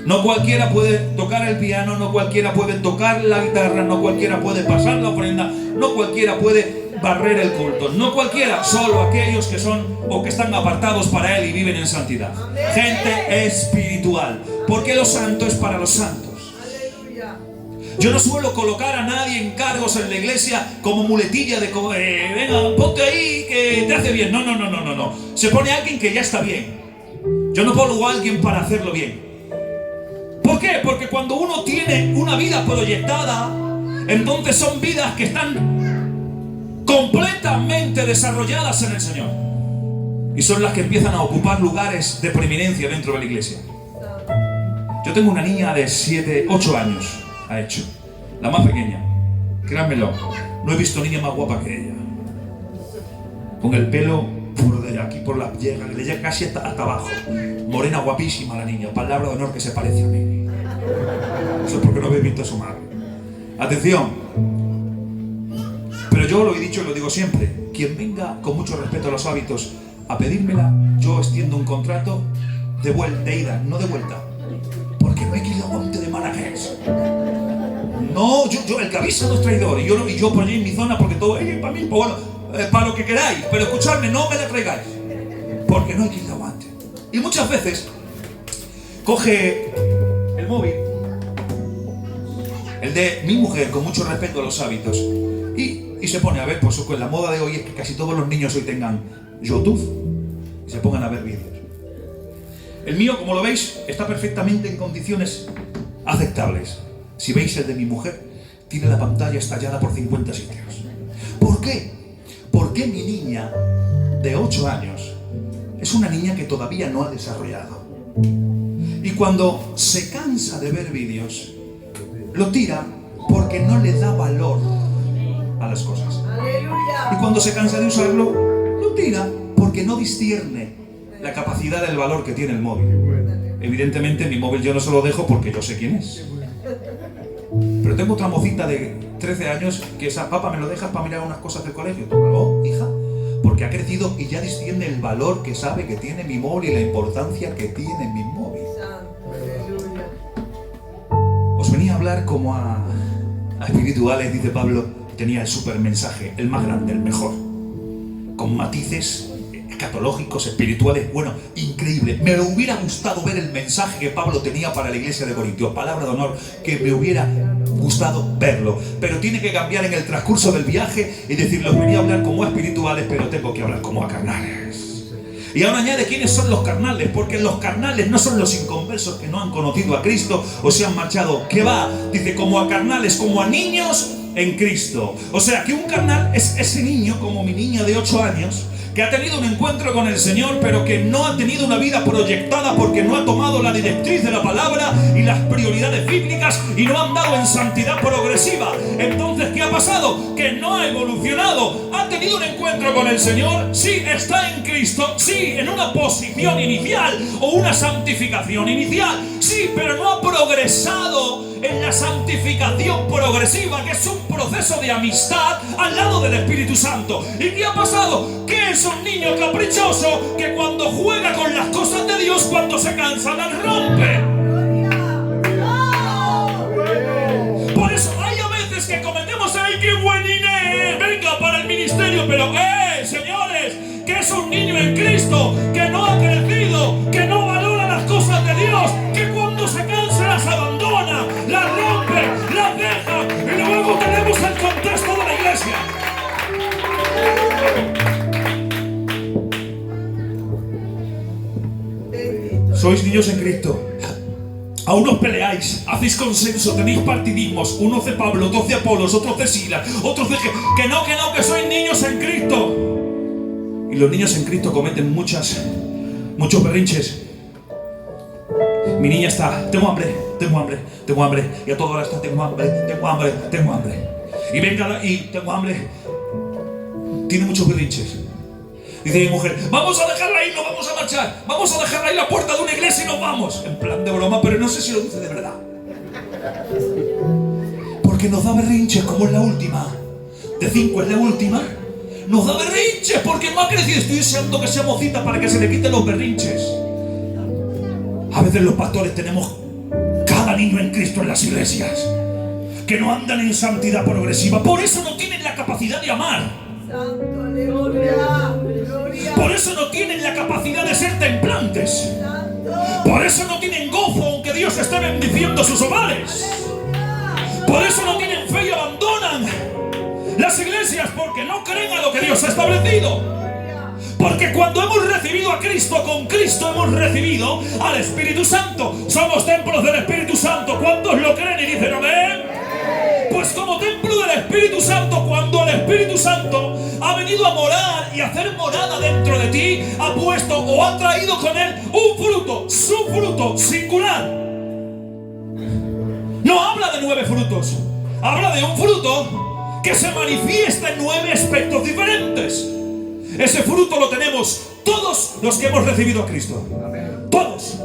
No cualquiera puede tocar el piano, no cualquiera puede tocar la guitarra, no cualquiera puede pasar la ofrenda, no cualquiera puede barrer el culto. No cualquiera, solo aquellos que son o que están apartados para Él y viven en santidad. Gente espiritual, porque lo santo es para los santos. Aleluya. Yo no suelo colocar a nadie en cargos en la iglesia como muletilla de venga, ponte ahí que te hace bien. No. Se pone alguien que ya está bien. Yo no pongo a alguien para hacerlo bien. ¿Por qué? Porque cuando uno tiene una vida proyectada, entonces son vidas que están completamente desarrolladas en el Señor. Y son las que empiezan a ocupar lugares de preeminencia dentro de la iglesia. Yo tengo una niña de 8 años. Ha hecho, la más pequeña, créanmelo, no he visto niña más guapa que ella, con el pelo por de aquí, por la llega, le llega casi hasta abajo, morena, guapísima la niña, palabra de honor que se parece a mí. Eso es porque no habéis visto a su madre. Atención, pero yo lo he dicho y lo digo siempre, quien venga con mucho respeto a los hábitos a pedírmela, yo extiendo un contrato de ida, no de vuelta, porque no hay que ir a Monte de Marrakech. No, yo el que avisa no es traidor. Y yo por allí en mi zona, porque todo es para mí, pues bueno, para lo que queráis. Pero escuchadme, no me la traigáis. Porque no hay quien la aguante. Y muchas veces coge el móvil, el de mi mujer, con mucho respeto a los hábitos, y se pone a ver, pues la moda de hoy es que casi todos los niños hoy tengan YouTube y se pongan a ver vídeos. El mío, como lo veis, está perfectamente en condiciones aceptables. Si veis el de mi mujer, tiene la pantalla estallada por 50 sitios. ¿Por qué? Porque mi niña de 8 años es una niña que todavía no ha desarrollado. Y cuando se cansa de ver vídeos, lo tira porque no le da valor a las cosas. Aleluya. Y cuando se cansa de usarlo, lo tira porque no discierne la capacidad del valor que tiene el móvil. Evidentemente mi móvil yo no se lo dejo porque yo sé quién es. Pero tengo otra mocita de 13 años que esa, papá, ¿me lo dejas para mirar unas cosas del colegio? Tómalo, hija, porque ha crecido y ya discierne el valor que sabe que tiene mi móvil y la importancia que tiene mi móvil. Santo, aleluya. Os venía a hablar como a espirituales, dice Pablo, tenía el super mensaje, el más grande, el mejor, con matices escatológicos, espirituales, bueno, increíble. Me hubiera gustado ver el mensaje que Pablo tenía para la iglesia de Corintios, palabra de honor, que me hubiera gustado verlo, pero tiene que cambiar en el transcurso del viaje y decir, los venía a hablar como espirituales, pero tengo que hablar como a carnales. Y ahora añade quiénes son los carnales, porque los carnales no son los inconversos que no han conocido a Cristo o se han marchado. ¿Qué va? Dice, como a carnales, como a niños en Cristo. O sea, que un carnal es ese niño, como mi niña de 8 años, que ha tenido un encuentro con el Señor, pero que no ha tenido una vida proyectada porque no ha tomado la directriz de la palabra y las prioridades bíblicas y no ha andado en santidad progresiva. Entonces, ¿qué ha pasado? Que no ha evolucionado. Ha tenido un encuentro con el Señor, sí, está en Cristo, sí, en una posición inicial o una santificación inicial, sí, pero no ha progresado en la santificación progresiva, que es un proceso de amistad al lado del Espíritu Santo. ¿Y qué ha pasado? Que es un niño caprichoso que cuando juega con las cosas de Dios, cuando se cansa, las rompe. Por eso hay a veces que cometemos, ¡ay, qué buen Inés! Venga para el ministerio, pero señores, que es un niño en Cristo, que no ha crecido, que no valora las cosas de Dios, que cuando se cansa las abandona, las rompe, las deja, y luego tenemos el contexto de la iglesia. Sois niños en Cristo. Aún os peleáis, hacéis consenso, tenéis partidismos, unos de Pablo, otros de Apolos, otros de Silas, otros de que sois niños en Cristo. Y los niños en Cristo cometen muchos berrinches. Mi niña está, tengo hambre, y a toda hora está, tengo hambre. Y venga, y tengo hambre. Tiene muchos berrinches. Dice mi mujer, vamos a dejarla ahí, nos vamos a marchar. Vamos a dejarla ahí en la puerta de una iglesia y nos vamos. En plan de broma, pero no sé si lo dice de verdad. Porque nos da berrinches, como es la última. De 5 es la última. Nos da berrinches porque no ha crecido. Estoy deseando que sea mocita para que se le quiten los berrinches. A veces los pastores tenemos cada niño en Cristo en las iglesias que no andan en santidad progresiva. Por eso no tienen la capacidad de amar. Santo, aleluya, gloria. Por eso no tienen la capacidad de ser templantes. Por eso no tienen gozo aunque Dios esté bendiciendo sus hogares. Por eso no tienen fe y abandonan las iglesias, porque no creen a lo que Dios ha establecido. Porque cuando hemos recibido a Cristo, con Cristo hemos recibido al Espíritu Santo. Somos templos del Espíritu Santo. ¿Cuántos lo creen y dicen amén? Pues como templo del Espíritu Santo, cuando el Espíritu Santo ha venido a morar y a hacer morada dentro de ti, ha puesto o ha traído con él un fruto, su fruto singular. No habla de 9 frutos, habla de un fruto que se manifiesta en 9 aspectos diferentes. Ese fruto lo tenemos todos los que hemos recibido a Cristo. Todos.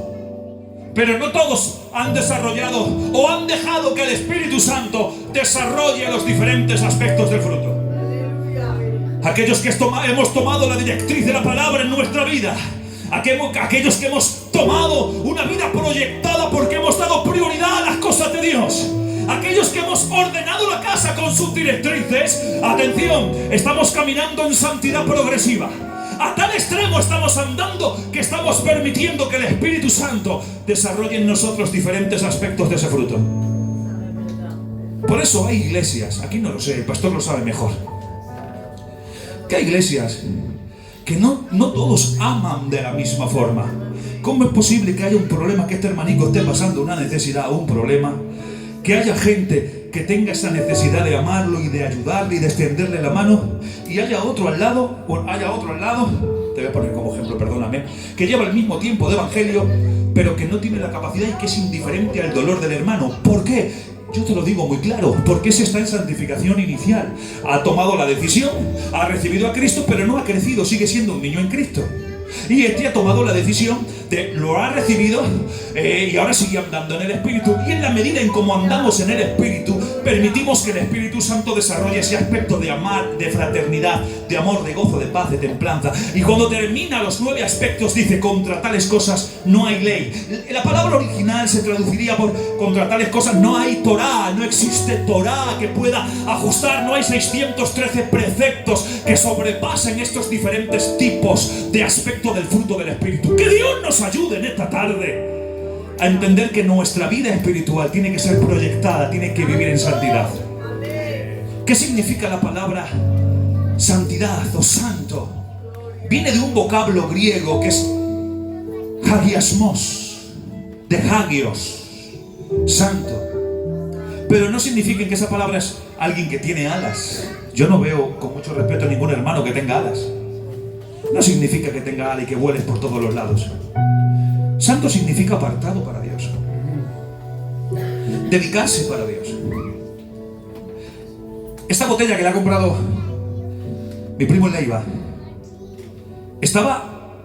Pero no todos han desarrollado o han dejado que el Espíritu Santo desarrolle los diferentes aspectos del fruto. Aquellos que hemos tomado la directriz de la palabra en nuestra vida. Aquellos que hemos tomado una vida proyectada porque hemos dado prioridad a las cosas de Dios. Aquellos que hemos ordenado la casa con sus directrices. Atención, estamos caminando en santidad progresiva. A tal extremo estamos andando que estamos permitiendo que el Espíritu Santo desarrolle en nosotros diferentes aspectos de ese fruto. Por eso hay iglesias, aquí no lo sé, el pastor lo sabe mejor, que hay iglesias que no todos aman de la misma forma. ¿Cómo es posible que haya un problema, que este hermanico esté pasando una necesidad o un problema, que haya gente que tenga esa necesidad de amarlo y de ayudarle y de extenderle la mano, y haya otro al lado, te voy a poner como ejemplo, perdóname, que lleva el mismo tiempo de evangelio, pero que no tiene la capacidad y que es indiferente al dolor del hermano? ¿Por qué? Yo te lo digo muy claro, porque ese está en santificación inicial. Ha tomado la decisión, ha recibido a Cristo, pero no ha crecido, sigue siendo un niño en Cristo. Y este ha tomado la decisión de lo ha recibido y ahora sigue andando en el Espíritu. Y en la medida en cómo andamos en el Espíritu, permitimos que el Espíritu Santo desarrolle ese aspecto de amar, de fraternidad, de amor, de gozo, de paz, de templanza. Y cuando termina los 9 aspectos, dice: contra tales cosas no hay ley. La palabra original se traduciría por: contra tales cosas no hay Torá. No existe Torá que pueda ajustar. No hay 613 preceptos que sobrepasen estos diferentes tipos de aspectos del fruto del Espíritu. Que Dios nos ayude en esta tarde a entender que nuestra vida espiritual tiene que ser proyectada, tiene que vivir en santidad. ¿Qué significa la palabra santidad o santo? Viene de un vocablo griego que es hagiasmos, de hagios, santo. Pero no significa que esa palabra es alguien que tiene alas. Yo no veo, con mucho respeto, ningún hermano que tenga alas. No significa que tenga alas y que vueles por todos los lados. Santo significa apartado para Dios, dedicarse para Dios. Esta botella que le ha comprado mi primo en Leiva estaba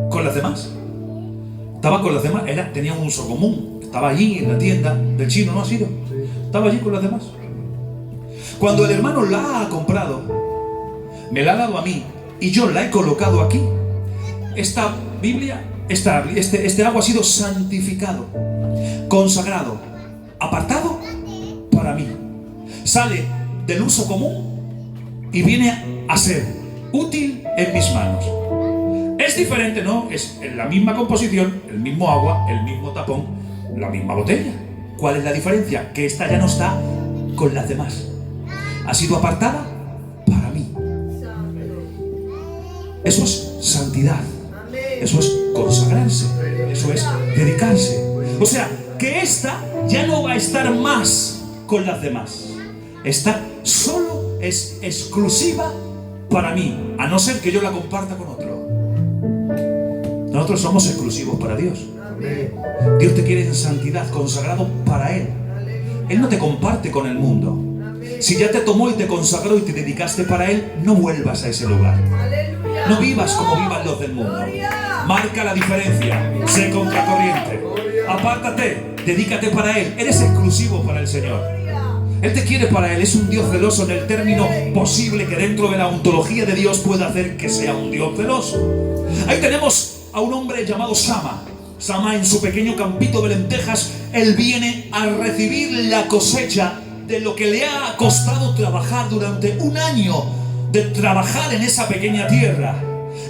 con las demás. Tenía un uso común. Estaba allí en la tienda del chino, ¿no ha sido? Estaba allí con las demás. Cuando el hermano la ha comprado, me la ha dado a mí y yo la he colocado aquí. Esta Biblia, este agua ha sido santificado, consagrado, apartado para mí. Sale del uso común y viene a ser útil en mis manos. Es diferente, ¿no? Es la misma composición, el mismo agua, el mismo tapón, la misma botella. ¿Cuál es la diferencia? Que esta ya no está con las demás. Ha sido apartada para mí. Eso es santidad. Eso es consagrarse. Eso es dedicarse. O sea, que esta ya no va a estar más con las demás. Esta solo es exclusiva para mí, a no ser que yo la comparta con otro. Nosotros somos exclusivos para Dios. Dios te quiere en santidad, consagrado para Él. Él no te comparte con el mundo. Si ya te tomó y te consagró y te dedicaste para Él, no vuelvas a ese lugar. No vivas como vivan los del mundo. Marca la diferencia. Sé contracorriente. Apártate, dedícate para Él. Eres exclusivo para el Señor. Él te quiere para Él. Es un Dios celoso en el término posible que dentro de la ontología de Dios pueda hacer que sea un Dios celoso. Ahí tenemos a un hombre llamado Sama. Sama, en su pequeño campito de lentejas, él viene a recibir la cosecha de lo que le ha costado trabajar durante un año, de trabajar en esa pequeña tierra.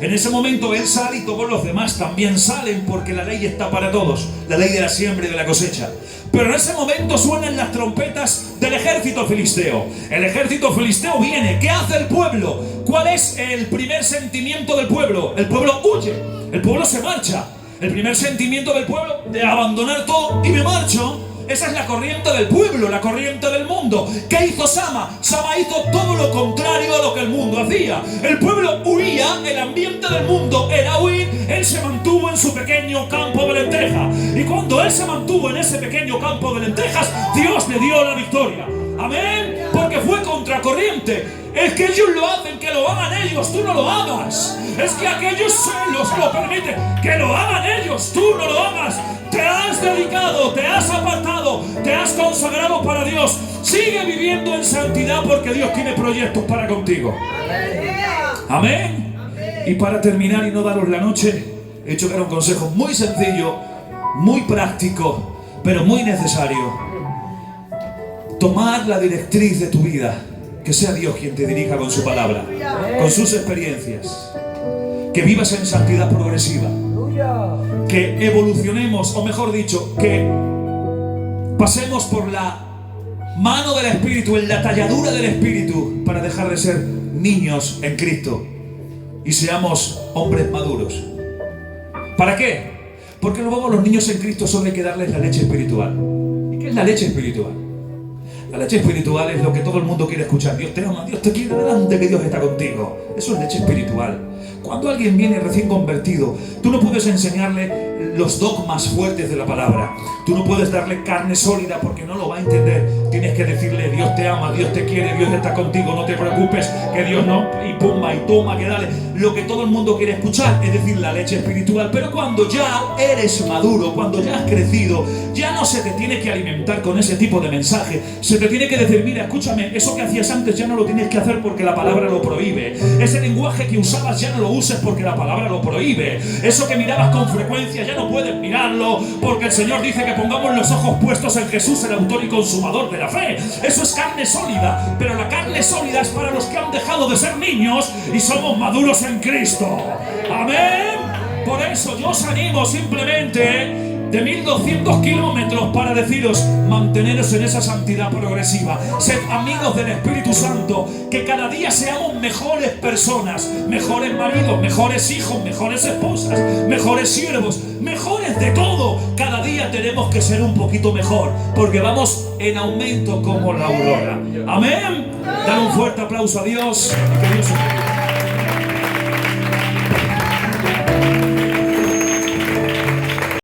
En ese momento él sale y todos los demás también salen, porque la ley está para todos, la ley de la siembra y de la cosecha. Pero en ese momento suenan las trompetas del ejército filisteo. El ejército filisteo viene. ¿Qué hace el pueblo? ¿Cuál es el primer sentimiento del pueblo? El pueblo huye, el pueblo se marcha. El primer sentimiento del pueblo, de abandonar todo y me marcho. Esa es la corriente del pueblo, la corriente del mundo. ¿Qué hizo Sama? Sama hizo todo lo contrario a lo que el mundo hacía. El pueblo huía, el ambiente del mundo era huir. Él se mantuvo en su pequeño campo de lentejas. Y cuando él se mantuvo en ese pequeño campo de lentejas, Dios le dio la victoria. Amén. Porque fue contracorriente. Es que ellos lo hacen, que lo hagan ellos, tú no lo hagas. Es que aquellos los lo permiten, que lo hagan ellos, tú no lo hagas. Te has dedicado, te has apartado, te has consagrado para Dios. Sigue viviendo en santidad porque Dios tiene proyectos para contigo. Amén. Y para terminar y no daros la noche, he hecho que era un consejo muy sencillo, muy práctico, pero muy necesario. Tomar la directriz de tu vida. Que sea Dios quien te dirija con su palabra, con sus experiencias. Que vivas en santidad progresiva. Que evolucionemos, o mejor dicho, que pasemos por la mano del Espíritu, en la talladura del Espíritu, para dejar de ser niños en Cristo y seamos hombres maduros. ¿Para qué? Porque luego los niños en Cristo solo hay que darles la leche espiritual. ¿Y qué es la leche espiritual? La leche espiritual es lo que todo el mundo quiere escuchar. Dios te ama, Dios te quiere, delante que Dios está contigo. Eso es leche espiritual. Cuando alguien viene recién convertido, tú no puedes enseñarle los dogmas fuertes de la palabra. Tú no puedes darle carne sólida porque no lo va a entender. Tienes que decirle, Dios te ama, Dios te quiere, Dios está contigo, no te preocupes, que Dios no, y pumba, y toma, que dale. Lo que todo el mundo quiere escuchar, es decir, la leche espiritual. Pero cuando ya eres maduro, cuando ya has crecido, ya no se te tiene que alimentar con ese tipo de mensaje. Se te tiene que decir, mira, escúchame, eso que hacías antes ya no lo tienes que hacer porque la palabra lo prohíbe. Ese lenguaje que usabas ya no lo uses porque la palabra lo prohíbe. Eso que mirabas con frecuencia ya no puedes mirarlo porque el Señor dice que pongamos los ojos puestos en Jesús, el autor y consumador de la fe. Eso es carne sólida, pero la carne sólida es para los que han dejado de ser niños y somos maduros en Cristo. Amén. Por eso yo os animo simplemente de 1200 kilómetros para deciros: manteneros en esa santidad progresiva, sed amigos del Espíritu Santo, que cada día seamos mejores personas, mejores maridos, mejores hijos, mejores esposas, mejores siervos, mejores de todo. Cada día tenemos que ser un poquito mejor, porque vamos en aumento como la aurora. Amén. Dale un fuerte aplauso a Dios y que Dios os bendiga.